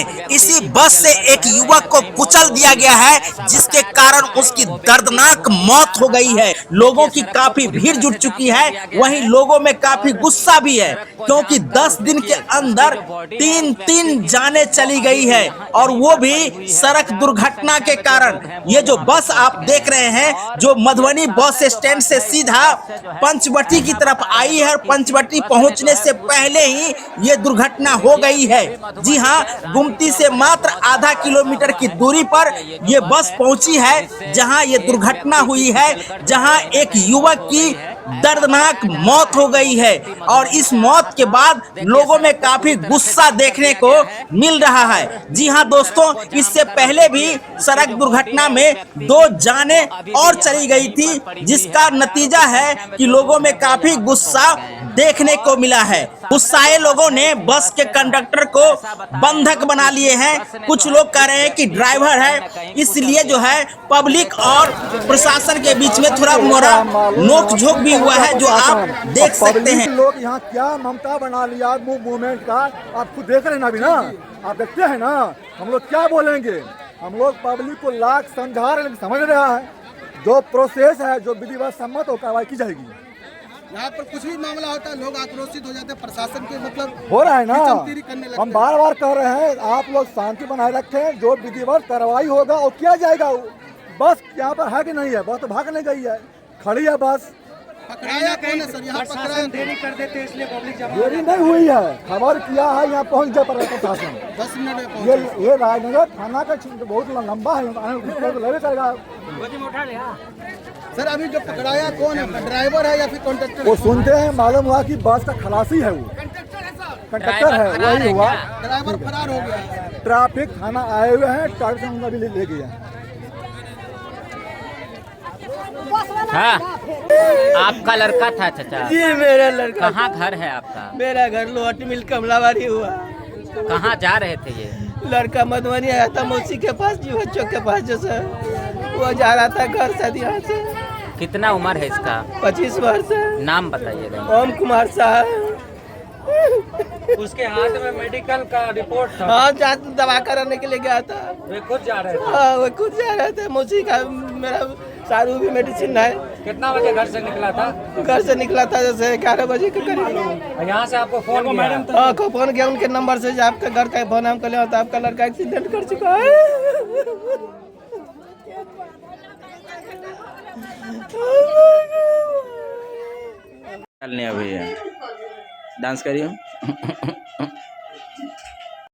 में इसी बस से एक युवक को कुचल दिया गया है, जिसके कारण उसकी दर्दनाक मौत हो गई है। लोगों की काफी भीड़ जुट चुकी है, वहीं लोगों में काफी गुस्सा भी है, क्योंकि 10 दिन के अंदर 3 जाने चली गई है, और वो भी सड़क दुर्घटना के कारण। ये जो बस आप देख रहे हैं, जो मधुबनी बस स्टैंड से सीधा पंचवटी की तरफ आई है, और पंचवटी पहुंचने से पहले ही ये दुर्घटना हो गई है। जी हाँ, गुमती से मात्र आधा किलोमीटर की दूरी पर ये बस पहुंची है, जहां ये दुर्घटना हुई है, जहां एक युवक की दर्दनाक मौत हो गई है। और इस मौत के बाद लोगों में काफी गुस्सा देखने को मिल रहा है। जी हाँ दोस्तों, इससे पहले भी सड़क दुर्घटना में 2 जानें और चली गई थी, जिसका नतीजा है कि लोगों में काफी गुस्सा देखने को मिला है। गुस्साए लोगों ने बस के कंडक्टर को बंधक बना लिए हैं। कुछ लोग कह रहे हैं कि ड्राइवर है, इसलिए जो है पब्लिक और प्रशासन के बीच में थोड़ा मोरा नोक झोंक भी हुआ है, जो आप देख सकते हैं। लोग यहाँ क्या ममता बना लिया मूवमेंट का, आप खुद देख रहे हैं ना, अभी ना आप देखते हैं ना, हम लोग क्या बोलेंगे। हम लोग पब्लिक को लाख समझा रहे, लेकिन समझ रहा है जो प्रोसेस है, जो विधिवत सम्मत हो कार्रवाई की जाएगी। यहाँ पर कुछ भी मामला होता है लोग आक्रोशित हो जाते हैं, प्रशासन के मतलब हो रहा है ना। हम बार बार कह रहे हैं आप लोग शांति बनाए रखें, जो विधिवत कार्रवाई होगा वो किया जाएगा। बस यहाँ पर है कि नहीं है, बस तो भागने गई है, खड़ी है बस। पकड़ाया कौन है सर? यहाँ पकड़ाया देरी कर देते इसलिए पब्लिक देरी नहीं हुई है, खबर किया है, यहाँ पहुँच जा पर प्रशासन 10 मिनट में ये राजनगर थाना का बहुत लंबा है, लगे करेगा। सर अभी जो पकड़ाया कौन है, ड्राइवर है या फिर कंडक्टर? वो सुनते हैं मालूम हुआ कि बस का खलासी है, वो कंडक्टर है, वही हुआ। ड्राइवर फरार हो गया। ट्रैफिक थाना आए हुए हैं, ट्रैफिक भी ले गया। हाँ, आपका लड़का था चाचा? जी मेरा लड़का। कहाँ घर है आपका? मेरा घर लोहटी मिल कमलावारी हुआ। कहाँ जा रहे थे ये? लड़का मधुबनी आया था मौसी के पास, जी बच्चों के पास, जो सर वो जा रहा था घर से यहाँ से। कितना उम्र है इसका? 25 वर्ष। नाम बताइएगा। ओम कुमार साहब। उसके हाथ में मेडिकल का रिपोर्ट था। हाँ, दवा कराने के लिए गया था। वे खुद जा रहे थे। हाँ, वो खुद जा रहे थे। मौसी का मेरा सारू भी मेडिसिन है। कितना बजे घर से निकला था? घर से निकला था जैसे 11 बजे के करीब। यहाँ से आपको फोन किया? हाँ, फोन किया उनके नंबर से, आपका घर का फोन हम कर तो आपका लड़का एक्सीडेंट कर चुका है। अभी डांस करियो।